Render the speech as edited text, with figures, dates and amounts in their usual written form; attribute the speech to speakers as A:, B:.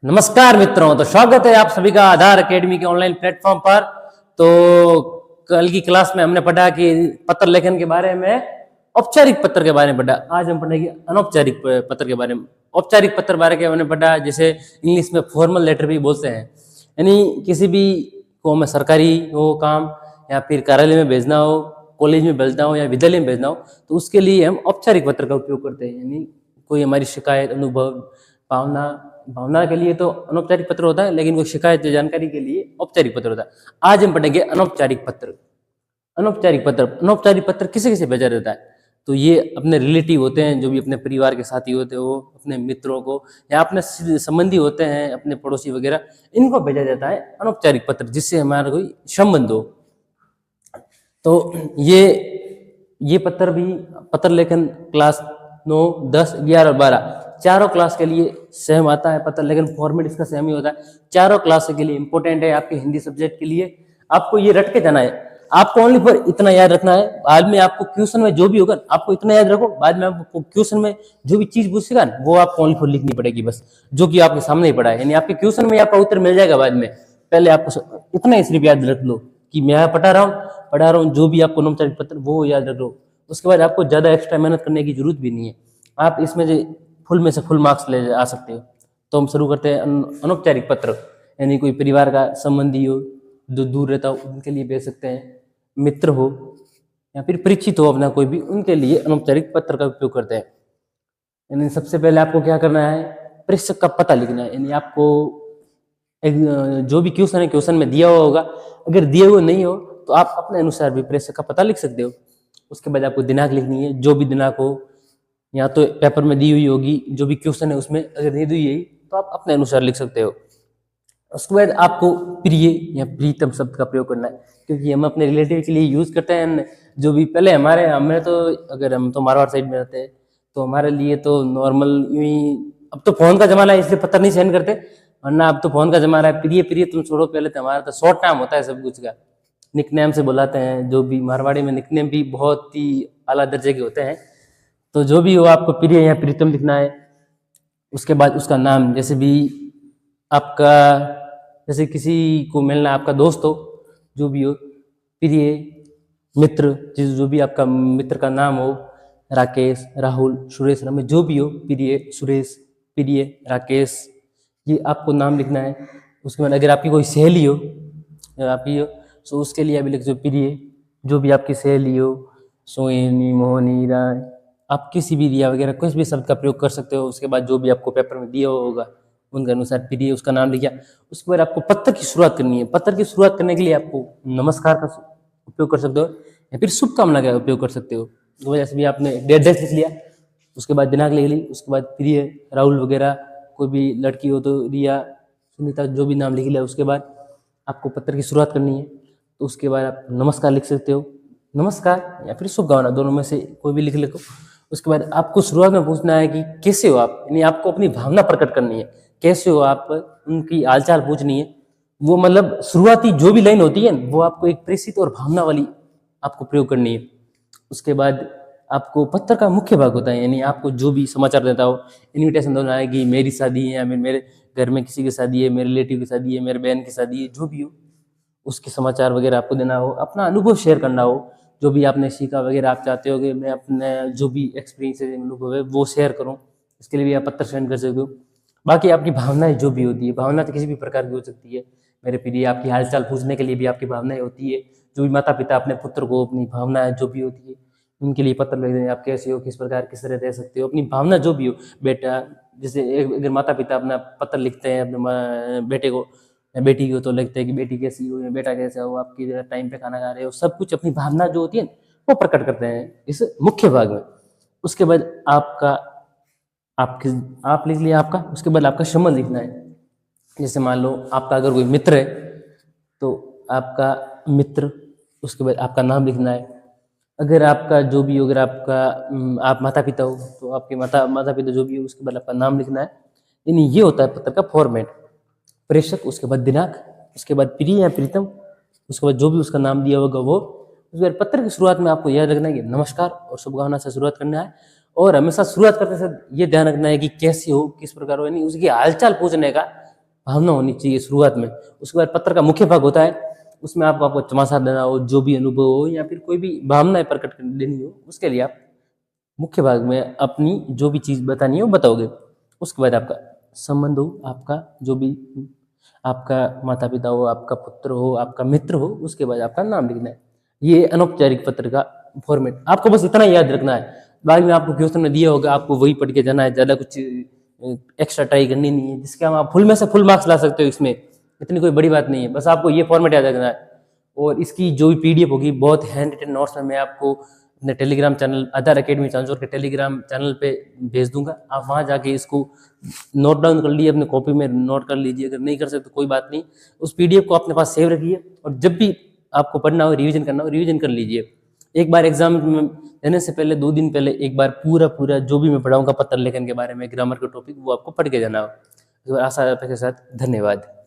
A: नमस्कार मित्रों, तो स्वागत है आप सभी का आधार एकेडमी के ऑनलाइन प्लेटफॉर्म पर। तो कल की क्लास में हमने पढ़ा कि पत्र लेखन के बारे में, औपचारिक पत्र के बारे में पढ़ा। आज हम पढ़ेंगे अनौपचारिक पत्र के बारे में। औपचारिक पत्र बारे के हमने पढ़ा, जैसे इंग्लिश में फॉर्मल लेटर भी बोलते हैं, यानी किसी भी को हमें सरकारी हो काम या फिर कार्यालय में भेजना हो, कॉलेज में भेजना हो या विद्यालय में भेजना हो, तो उसके लिए हम औपचारिक पत्र का उपयोग करते हैं। यानी कोई हमारी शिकायत, अनुभव, भावना के लिए तो अनौपचारिक पत्र होता है, लेकिन कोई शिकायत या जानकारी के लिए औपचारिक पत्र होता है। आज हम पढ़ेंगे अनौपचारिक पत्र। अनौपचारिक पत्र किसे किसे भेजा जाता है? तो ये अपने रिलेटिव होते हैं, जो भी अपने परिवार के साथी होते हैं, वो अपने मित्रों को या अपने संबंधी होते हैं, अपने पड़ोसी वगैरह, इनको भेजा जाता है अनौपचारिक पत्र, जिससे हमारा कोई संबंध हो। तो ये पत्र भी पत्र लेखन क्लास 9, 10, 11 और 12 चारों क्लास के लिए सेम आता है पत्र लेखन। फॉर्मेट इसका सेम ही होता है। चारों क्लास के लिए इंपॉर्टेंट है। आपके हिंदी सब्जेक्ट के लिए आपको ये रट के जाना है। आपको ओनली फॉर इतना याद रखना है, बाद में आपको क्वेश्चन में जो भी होगा आपको इतना याद रखो, बाद में आपको क्वेश्चन में जो भी चीज पूछेगा ना, वो आपको ओनली फॉर लिखनी पड़ेगी, बस जो कि आपके सामने ही पड़ा है। यानी आपके क्वेश्चन में आपका उत्तर मिल जाएगा बाद में। पहले आपको इतना ही सिर्फ याद रख लो कि मैं पढ़ा रहा हूँ, जो भी आपको अनौपचारिक पत्र वो याद रख लो। उसके बाद आपको ज्यादा एक्स्ट्रा मेहनत करने की जरूरत भी नहीं है। आप इसमें जो फुल में से फुल मार्क्स ले आ सकते हो। तो हम शुरू करते हैं। अनौपचारिक पत्र यानी कोई परिवार का संबंधी हो जो दूर रहता हो, उनके लिए भेज सकते हैं। मित्र हो या फिर परिचित हो अपना कोई भी, उनके लिए अनौपचारिक पत्र का उपयोग करते हैं। यानी सबसे पहले आपको क्या करना है, प्रेषक का पता लिखना है। यानी आपको एक जो भी क्वेश्चन है, क्वेश्चन में दिया हुआ होगा, अगर दिए हुए नहीं हो तो आप अपने अनुसार भी प्रेषक का पता लिख सकते हो। उसके बाद आपको दिनांक लिखनी है, जो भी दिनांक हो, या तो पेपर में दी हुई होगी, जो भी क्वेश्चन है उसमें अगर नहीं दी हुई तो आप अपने अनुसार लिख सकते हो। उसके बाद आपको प्रिय या प्रीतम शब्द का प्रयोग करना है, क्योंकि हम अपने रिलेटिव के लिए यूज करते हैं। जो भी पहले हमें तो, अगर हम तो मारवाड़ साइड में रहते हैं, तो हमारे लिए तो नॉर्मल यूं ही, अब तो फोन का जमाना है इसलिए पत्र नहीं सेंड करते, वरना अब तो फोन का जमाना है। प्रिय तुम छोड़ो, पहले तो हमारा तो शॉर्ट नाम होता है सब कुछ का, निकनेम से बुलाते हैं। जो भी मारवाड़ी में निकनेम भी बहुत ही आला दर्जे के होते हैं। तो जो भी हो, आपको प्रिय या प्रीतम लिखना है। उसके बाद उसका नाम, जैसे भी आपका, जैसे किसी को मिलना, आपका दोस्त हो, जो भी हो, प्रिय, मित्र, जो भी आपका मित्र का नाम हो, राकेश, राहुल, सुरेश, रमेश, जो भी हो, प्रिय सुरेश, प्रिय राकेश, ये आपको नाम लिखना है। उसके बाद अगर आपकी कोई सहेली हो, आपकी हो, तो उसके लिए अभी लिख दो प्रिय, जो भी आपकी सहेली हो, सोहिनी, मोहनी, राय, आप किसी भी रिया वगैरह कुछ भी शब्द का प्रयोग कर सकते हो। उसके बाद जो भी आपको पेपर में दिया होगा उनके अनुसार प्रिय, उसका नाम लिखा। उसके बाद आपको पत्र की शुरुआत करनी है। पत्र की शुरुआत करने के लिए आपको नमस्कार का उपयोग कर सकते हो या फिर शुभकामना का उपयोग कर सकते हो। तो जैसे भी आपने डेट लिख लिया, उसके बाद दिनांक लिख ली, उसके बाद प्रिय, राहुल वगैरह, कोई भी लड़की हो तो रिया, सुनीता, जो भी नाम लिख लिया। उसके बाद आपको पत्र की शुरुआत करनी है, तो उसके बाद आप नमस्कार लिख सकते हो, नमस्कार या फिर शुभकामना, दोनों में से कोई भी लिख लिखो। उसके बाद आपको शुरुआत में पूछना है कि कैसे हो आप, यानी आपको अपनी भावना प्रकट करनी है। कैसे हो आप, उनकी हालचाल पूछनी है। वो मतलब शुरुआती जो भी लाइन होती है वो आपको एक प्रेषित और भावना वाली आपको प्रयोग करनी है। उसके बाद आपको पत्र का मुख्य भाग होता है, यानी आपको जो भी समाचार देता हो, इन्विटेशन देना है कि मेरी शादी है या मेरे घर में किसी की शादी है, मेरे रिलेटिव की शादी है, मेरे बहन की शादी है, जो भी हो उसके समाचार वगैरह आपको देना हो, अपना अनुभव शेयर करना हो, जो भी आपने सीखा वगैरह आप चाहते हो कि मैं अपने जो भी एक्सपीरियंस है, अनुभव है, वो शेयर करूं, इसके लिए भी आप पत्र सेंड कर सकते हो। बाकी आपकी भावनाएं जो भी होती है, भावना तो किसी भी प्रकार की हो सकती है। मेरे प्रिय, आपकी हालचाल पूछने के लिए भी आपकी भावनाएं होती है। जो भी माता पिता अपने पुत्र को अपनी भावनाएं जो भी होती है उनके लिए पत्र लिख दें, आप कैसे हो, किस प्रकार, किस तरह दे सकते हो, अपनी भावना जो भी हो। बेटा, जैसे अगर माता पिता अपना पत्र लिखते हैं अपने बेटे को या बेटी को, तो लिखते हैं कि बेटी कैसी हो या बेटा कैसा हो, आपकी टाइम पे खाना खा रहे हो, सब कुछ अपनी भावना जो होती है वो प्रकट करते हैं इस मुख्य भाग में। उसके बाद आप लिख लिया आपका। उसके बाद आपका संबंध लिखना है। जैसे मान लो आपका अगर कोई मित्र है तो आपका मित्र, उसके बाद आपका नाम लिखना है। अगर आपका जो भी हो, अगर आप माता पिता हो तो आपके माता पिता जो भी हो, उसके बाद आपका नाम लिखना है। यानी ये होता है पत्र का फॉर्मेट। प्रेषक, उसके बाद दिनांक, उसके बाद प्रिय या प्रीतम, उसके बाद जो भी उसका नाम दिया होगा वो। उसके बाद पत्र की शुरुआत में आपको याद रखना है कि नमस्कार और शुभकामना से शुरुआत करना है। और हमेशा शुरुआत करते समय ये ध्यान रखना है कि कैसे हो, किस प्रकार हो, यानी उसकी हालचाल पूछने का भावना होनी चाहिए शुरुआत में। उसके बाद पत्र का मुख्य भाग होता है, उसमें आपको चमासा देना हो, जो भी अनुभव हो या फिर कोई भी भावनाएँ प्रकट कर देनी हो, उसके लिए आप मुख्य भाग में अपनी जो भी चीज़ बतानी है वो बताओगे। उसके बाद आपका संबंध हो, आपका जो भी आपका माता-पिता हो, आपका पुत्र हो, आपका मित्र हो, उसके बाद आपका नाम लिखना है। ये अनौपचारिक पत्र का फॉर्मेट। आपको बस इतना याद रखना है। बाद में आपको क्वेश्चन में दिया होगा, आपको वही पढ़ के जाना है, ज़्यादा कुछ एक्स्ट्रा ट्राई करनी नहीं है, जिसके आप फुल में से फुल मार्क्स ला सकते हो इसमें। इतनी कोई बड़ी बात नहीं है, बस आपको ये फॉर्मेट याद रखना है। और इसकी जो भी पीडीएफ होगी, बहुत हैंड रिटन नोट्स में मैं आपको अपने टेलीग्राम चैनल आधार अकेडमी चांसोर के टेलीग्राम चैनल पे भेज दूंगा। आप वहाँ जाके इसको नोट डाउन कर लीजिए, अपने कॉपी में नोट कर लीजिए। अगर नहीं कर सकते तो कोई बात नहीं, उस पीडीएफ को अपने पास सेव रखिए और जब भी आपको पढ़ना हो, रिवीजन करना हो, रिवीजन कर लीजिए। एक बार एग्जाम में देने से पहले 2 दिन पहले एक बार पूरा जो भी मैं पढ़ाऊंगा पत्र लेखन के बारे में, ग्रामर के टॉपिक, वो आपको पढ़ के जाना हो। आशा आपके साथ, धन्यवाद।